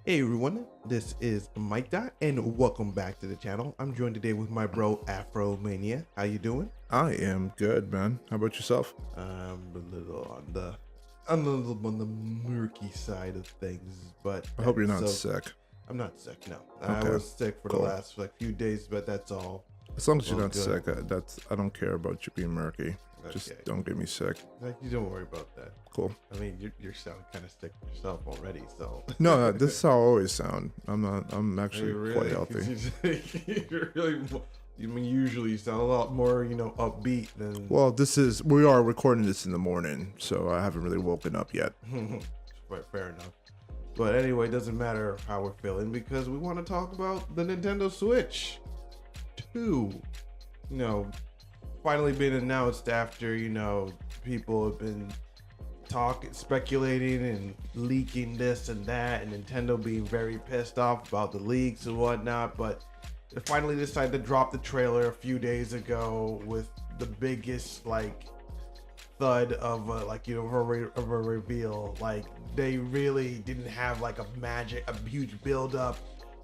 Hey everyone, this is Mikedot and welcome back to the channel. I'm joined today with my bro Afromania. How you doing? I am good, man. How about yourself? A little on the murky side of things, but I hope you're not so sick. I'm not sick. No, I Okay, was sick for the cool. last few days, but that's all. As long as you're Well, not good. sick, I don't care about you being murky. Just Okay, don't get me sick. like, you don't worry about that. Cool. I mean, you sound kind of sick yourself already, so. No, this is how I always sound. I'm actually quite Really? healthy. You're really. You mean usually you sound a lot more, upbeat than. Well, we are recording this in the morning, so I haven't really woken up yet. Right, fair enough. But anyway, it doesn't matter how we're feeling because we want to talk about the Nintendo Switch 2. Finally been announced after, people have been speculating and leaking this and that, and Nintendo being very pissed off about the leaks and whatnot. But they finally decided to drop the trailer a few days ago with the biggest, thud of a reveal. Like, they really didn't have a huge build up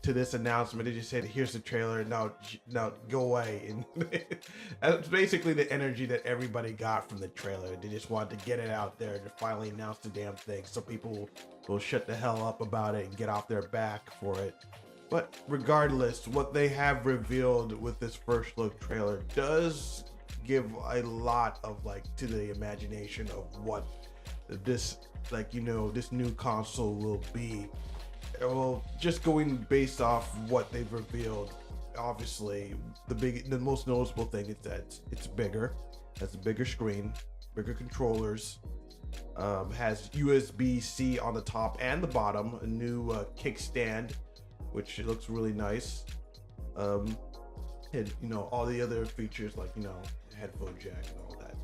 to this announcement. They just said, here's the trailer, now go away. And that's basically the energy that everybody got from the trailer. They just wanted to get it out there to finally announce the damn thing so people will shut the hell up about it and get off their back for it. But regardless, what they have revealed with this first look trailer does give a lot of to the imagination of what this this new console will be. Well, just going based off what they've revealed, obviously the most noticeable thing is that it's bigger, has a bigger screen, bigger controllers, has USB-C on the top and the bottom, a new kickstand, which looks really nice, and all the other features headphone jack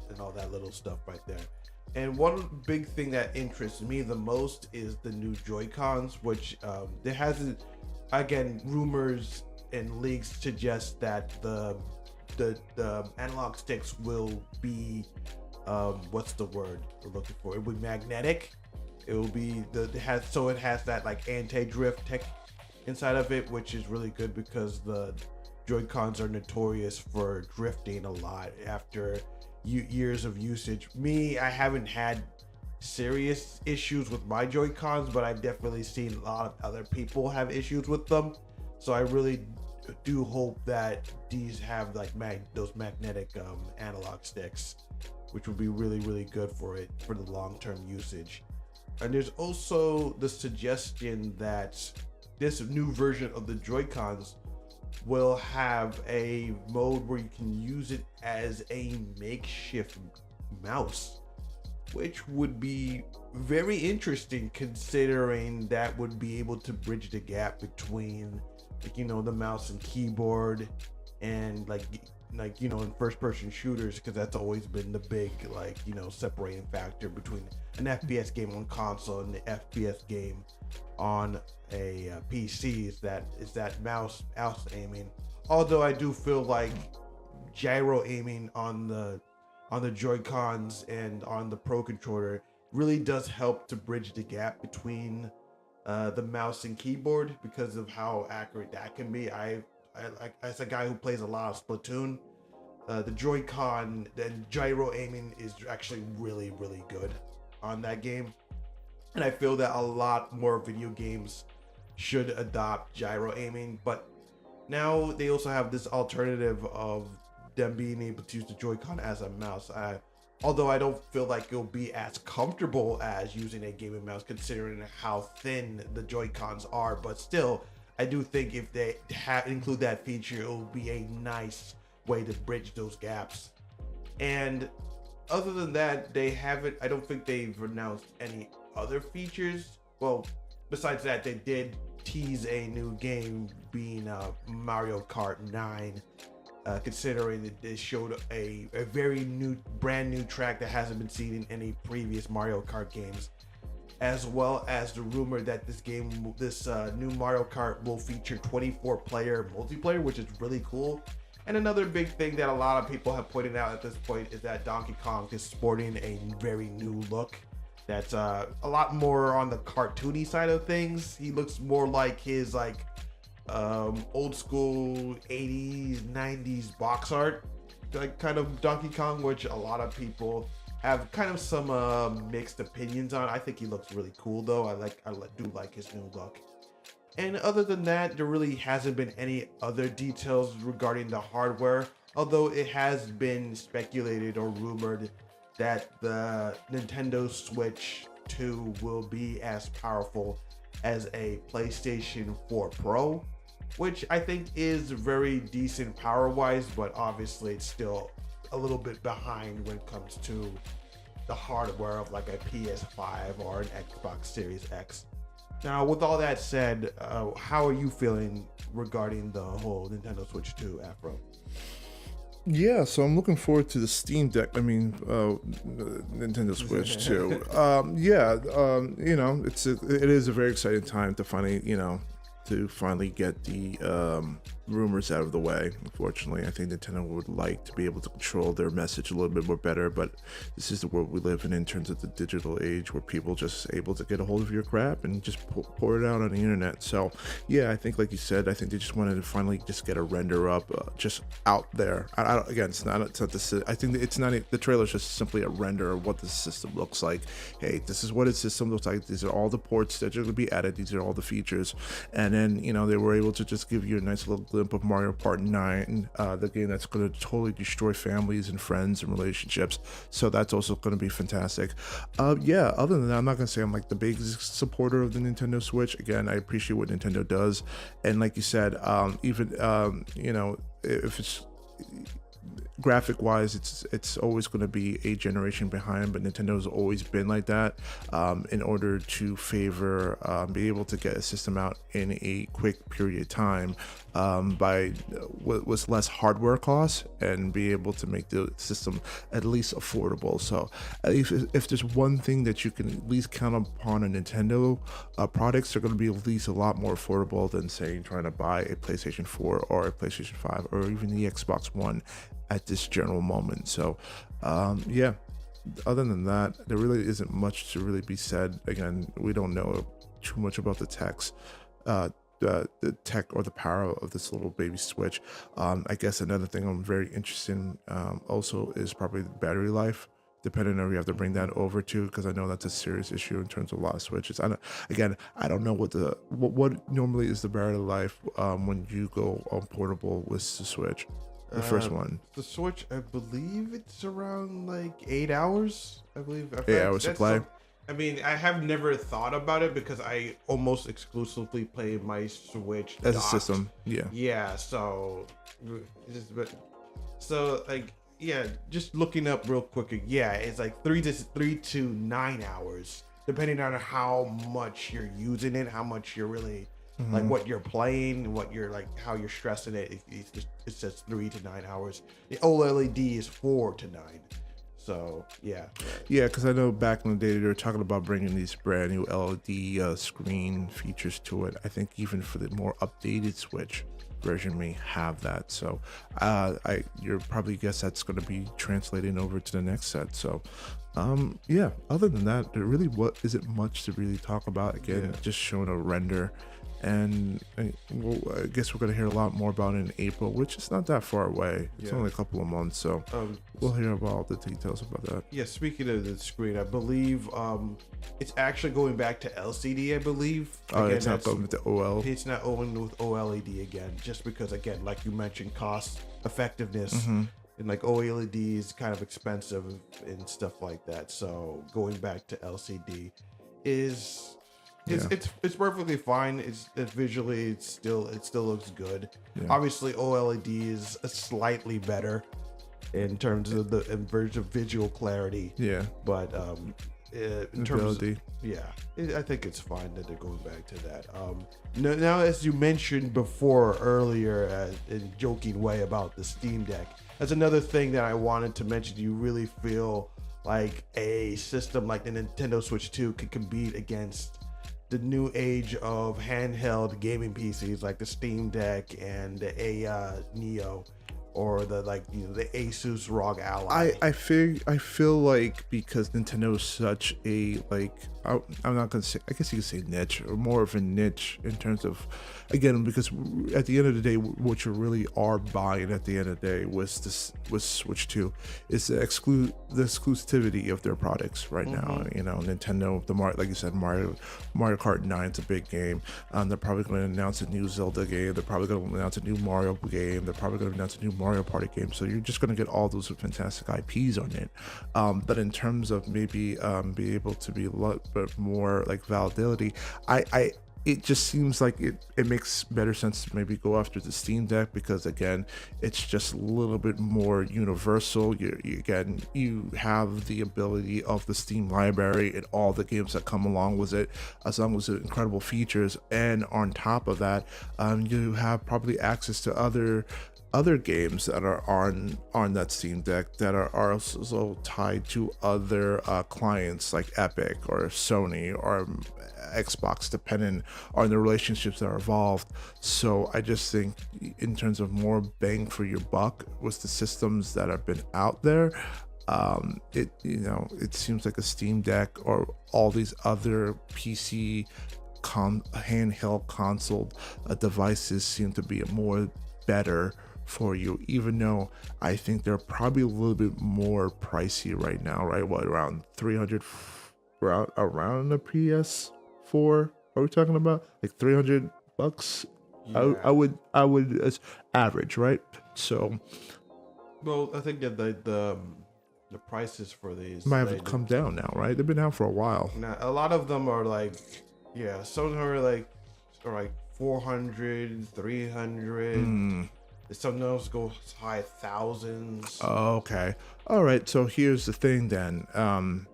and all that little stuff right there. And one big thing that interests me the most is the new Joy-Cons, which there hasn't, again, rumors and leaks suggest that the analog sticks will be, what's the word we're looking for? It will be magnetic. It will be it has that anti-drift tech inside of it, which is really good because the Joy-Cons are notorious for drifting a lot after years of usage. I haven't had serious issues with my Joy-Cons, but I've definitely seen a lot of other people have issues with them. So I really do hope that these have those magnetic analog sticks, which would be really, really good for the long-term usage. And there's also the suggestion that this new version of the Joy-Cons will have a mode where you can use it as a makeshift mouse, which would be very interesting considering that would be able to bridge the gap between the mouse and keyboard and in first person shooters, because that's always been the big separating factor between an FPS game on console and the FPS game on a PC is that mouse aiming. Although I do feel like gyro aiming on the Joy-Cons and on the Pro controller really does help to bridge the gap between the mouse and keyboard because of how accurate that can be. I as a guy who plays a lot of Splatoon, the Joy-Con and gyro aiming is actually really, really good on that game. And I feel that a lot more video games should adopt gyro aiming, but now they also have this alternative of them being able to use the Joy-Con as a mouse. Although I don't feel like it'll be as comfortable as using a gaming mouse considering how thin the Joy-Cons are, but still, I do think if they include that feature, it will be a nice way to bridge those gaps. And other than that, I don't think they've announced any other features. Well, besides that, they did tease a new game being Mario Kart 9, considering that they showed a very brand new track that hasn't been seen in any previous Mario Kart games, as well as the rumor that this new Mario Kart will feature 24-player multiplayer, which is really cool. And another big thing that a lot of people have pointed out at this point is that Donkey Kong is sporting a very new look that's a lot more on the cartoony side of things. He looks more like his like old school 80s 90s box art, like kind of Donkey Kong, which a lot of people have kind of some mixed opinions on. I think he looks really cool though. I do like his new look. And other than that, there really hasn't been any other details regarding the hardware, although it has been speculated or rumored that the Nintendo Switch 2 will be as powerful as a PlayStation 4 Pro, which I think is very decent power-wise, but obviously it's still a little bit behind when it comes to the hardware of like a PS5 or an Xbox Series X. Now, with all that said, how are you feeling regarding the whole Nintendo Switch 2, Afro? Yeah, so I'm looking forward to the Steam Deck. I mean, Nintendo Switch too. It is a very exciting time to finally get the rumors out of the way. Unfortunately, I think Nintendo would like to be able to control their message a little bit more better, but this is the world we live in terms of the digital age, where people just able to get a hold of your crap and just pour it out on the internet. So yeah, I think like you said, I think they just wanted to finally just get a render up just out there. It's not the. I think it's not the trailer is just simply a render of what the system looks like. Hey, this is what its system looks like. These are all the ports that are going to be added. These are all the features, and then they were able to just give you a nice little glimpse of Mario Kart 9, the game that's going to totally destroy families and friends and relationships. So that's also going to be fantastic. Other than that, I'm not going to say I'm like the biggest supporter of the Nintendo Switch. Again, I appreciate what Nintendo does, and like you said, if it's graphic wise, it's always going to be a generation behind, but Nintendo's always been like that, in order to favor be able to get a system out in a quick period of time, by with less hardware costs, and be able to make the system at least affordable. So if there's one thing that you can at least count upon on Nintendo products, they're going to be at least a lot more affordable than saying trying to buy a PlayStation 4 or a PlayStation 5 or even the Xbox One at this general moment. So other than that, there really isn't much to really be said. Again, we don't know too much about the tech or the power of this little baby Switch. I guess another thing I'm very interested in also is probably the battery life, depending on if you have to bring that over to, because I know that's a serious issue in terms of a lot of Switches. I don't know what normally is the battery life when you go on portable with the Switch. The first one. The Switch, I believe it's around like 8 hours. I believe. 8 hours to play. I have never thought about it because I almost exclusively play my Switch as docked. A system. Yeah. Yeah. Just looking up real quick. Yeah, it's like 3 to 9 hours, depending on how much you're using it, how much you're really. Mm-hmm. Like what you're playing, what you're like, how you're stressing it. It says 3 to 9 hours. The OLED is 4 to 9. So yeah. Because I know back in the day they were talking about bringing these brand new LED screen features to it. I think even for the more updated Switch version may have that. So you're probably guess that's going to be translating over to the next set. So other than that, there really isn't much to really talk about. Again, just showing a render. And I guess we're going to hear a lot more about it in April, which is not that far away. It's only a couple of months, so we'll hear about all the details about that. Yeah, speaking of the screen, I believe it's actually going back to LCD, I believe. Again, it's not going with the OL. It's not going with OLED again, just because, again, like you mentioned, cost effectiveness. Mm-hmm. And like OLED is kind of expensive and stuff like that. So going back to LCD is... It's perfectly fine. It's visually it still looks good. Yeah. Obviously, OLED is slightly better in terms of the visual clarity. Yeah, but in terms of, I think it's fine that they're going back to that. Now, as you mentioned before earlier, in a joking way about the Steam Deck, that's another thing that I wanted to mention. Do you really feel like a system like the Nintendo Switch 2 could compete against the new age of handheld gaming PCs like the Steam Deck and the Neo, or the the Asus ROG Ally. I feel like because Nintendo is such a I'm not gonna say, I guess you could say niche, or more of a niche in terms of, again, because at the end of the day, what you really are buying at the end of the day was Switch 2 is the exclusivity of their products right now. You know, Nintendo, like you said, Mario Kart 9 is a big game. They're probably going to announce a new Zelda game. They're probably going to announce a new Mario game. They're probably going to announce a new Mario Party game. So you're just going to get all those fantastic IPs on it. But in terms of maybe be able to be a lot bit more like validity, it just seems like it makes better sense to maybe go after the Steam Deck, because again, it's just a little bit more universal. You have the ability of the Steam library and all the games that come along with it, as long as it's incredible features, and on top of that, you have probably access to other games that are on that Steam Deck that are also tied to other clients like Epic or Sony or Xbox, depending on the relationships that are involved. So I just think in terms of more bang for your buck with the systems that have been out there, it seems like a Steam Deck or all these other PC handheld console devices seem to be more better for you, even though I think they're probably a little bit more pricey right now, right? What, around 300 around the PS4? Are we talking about like $300? Yeah. I would as average, right? So Well, I think that the prices for these might have come down now, right? They've been out for a while. Now, a lot of them are some of them are like 400, 300. Some of those go as high thousands. Oh, okay. All right. So here's the thing then. And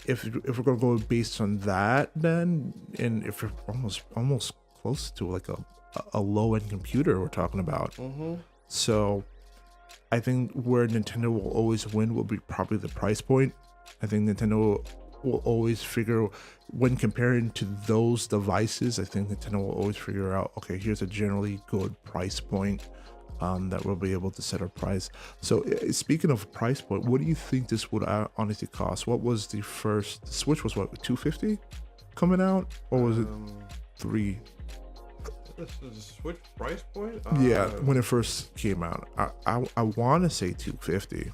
if we're gonna go based on that, then, and if you're almost close to like a low end computer we're talking about. So I think where Nintendo will always win will be probably the price point. I think Nintendo will always figure, when comparing to those devices, I think Nintendo will always figure out, okay, here's a generally good price point that we'll be able to set our price. So speaking of price point, what do you think this would honestly cost? What was the Switch was, what, $250 coming out, or was it $3? The Switch price point? Yeah, when it first came out, I want to say $250.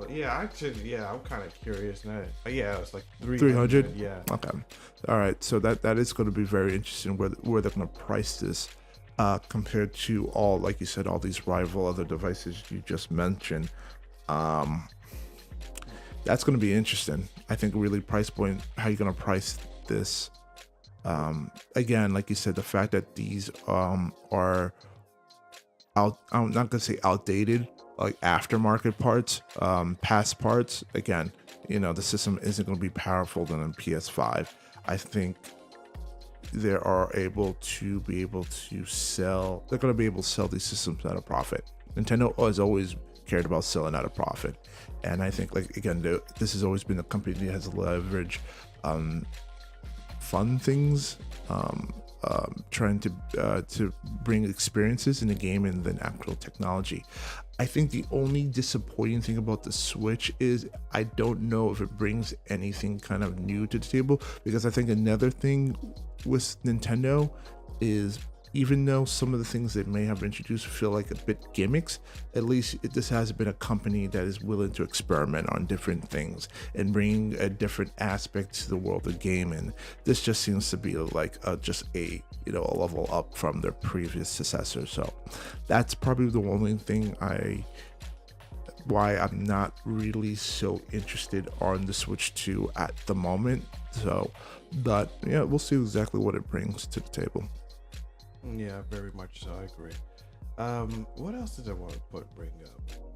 Yeah, actually, I'm kind of curious now. Yeah, it's like 300. Yeah. Okay. All right. So that is going to be very interesting where they're going to price this compared to all, like you said, all these rival other devices you just mentioned. That's going to be interesting. I think really price point, how you're going to price this. Again, like you said, the fact that these are out, I'm not going to say outdated, like aftermarket parts, past parts. Again, the system isn't going to be powerful than a PS5. I think they are able to sell. They're going to be able to sell these systems at a profit. Nintendo has always cared about selling at a profit, and I think, like, again, this has always been a company that has leveraged fun things, trying to bring experiences in the game and then actual technology. I think the only disappointing thing about the Switch is I don't know if it brings anything kind of new to the table, because I think another thing with Nintendo is, even though some of the things they may have introduced feel like a bit gimmicks, at least this has been a company that is willing to experiment on different things and bring a different aspect to the world of gaming. This just seems to be like just a level up from their previous successor. So that's probably the only thing why I'm not really so interested on the Switch 2 at the moment. So, but yeah, we'll see exactly what it brings to the table. Yeah, very much so. I agree. What else did I want to bring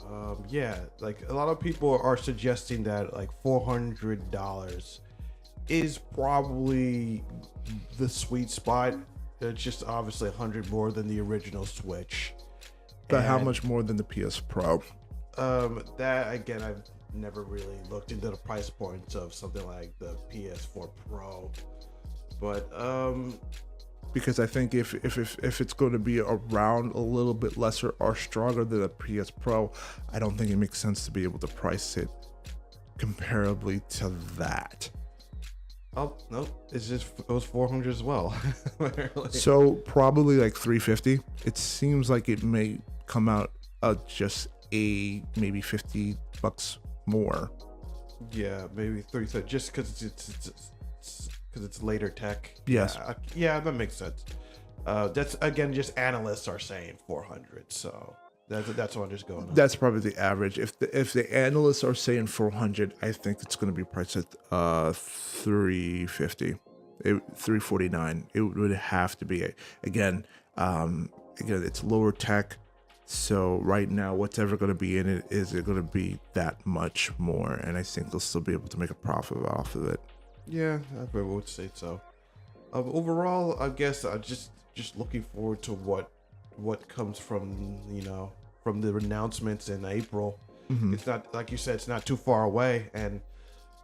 up? Yeah, like a lot of people are suggesting that like $400 is probably the sweet spot. It's just obviously 100 more than the original Switch. But how much more than the PS Pro? That, again, I've never really looked into the price points of something like the PS4 Pro. But because I think if it's going to be around a little bit lesser or stronger than a PS Pro, I don't think it makes sense to be able to price it comparably to that. Oh no, it was 400 as well. So probably like 350. It seems like it may come out just maybe $50 more. Yeah, maybe 30, just because it's later tech. Yes. Yeah, that makes sense. That's again just analysts are saying 400, so that's what I'm just going on. That's probably the average. If the analysts are saying 400, I think it's going to be priced at 350, 349. It would have to be again. It's lower tech. So right now, what's ever going to be in it is it going to be that much more, and I think they'll still be able to make a profit off of it. Yeah, I would say so. Overall, I guess just looking forward to what comes from from the announcements in April. Mm-hmm. It's not, like you said, it's not too far away, and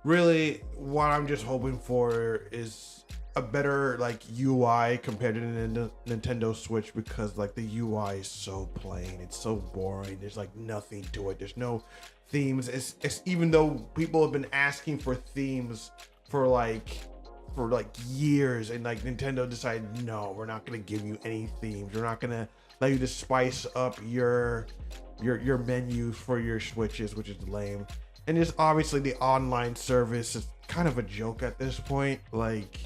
really what I'm just hoping for is a better like UI compared to the Nintendo Switch, because like the UI is so plain, it's so boring, there's like nothing to it, there's no themes. It's even though people have been asking for themes for like years, and like Nintendo decided, no, we're not gonna give you any themes, we're not gonna let you to spice up your menu for your Switches, which is lame. And just obviously the online service is kind of a joke at this point. Like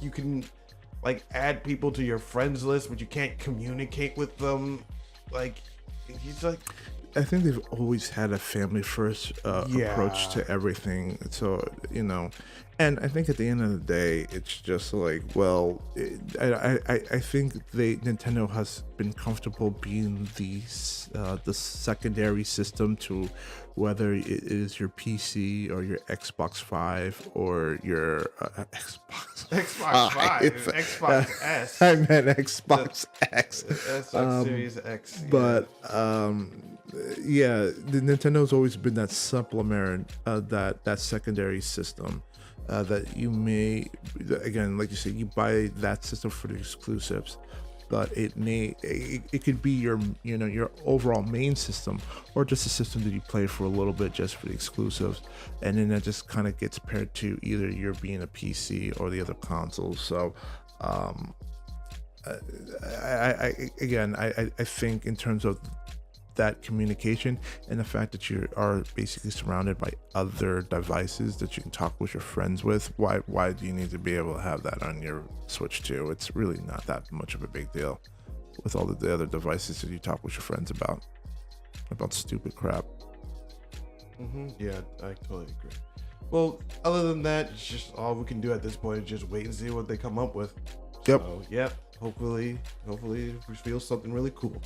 you can like add people to your friends list, but you can't communicate with them. Like he's like, I think they've always had a family first approach to everything. So, and I think at the end of the day, it's just like, well, I think Nintendo has been comfortable being the secondary system to whether it is your PC or your Xbox 5 or your Xbox 5, Xbox S. I meant Xbox X. Series X. Yeah. But the Nintendo's always been that supplement, that secondary system. That you may, again, like you said, you buy that system for the exclusives, but it could be your overall main system, or just a system that you play for a little bit just for the exclusives, and then that just kind of gets paired to either you're being a PC or the other consoles. So I think in terms of that communication and the fact that you are basically surrounded by other devices that you can talk with your friends with, why do you need to be able to have that on your Switch too? It's really not that much of a big deal with all the other devices that you talk with your friends about stupid crap. Yeah, I totally agree. Well, other than that, it's just all we can do at this point is just wait and see what they come up with. Yep. So, hopefully we feel something really cool.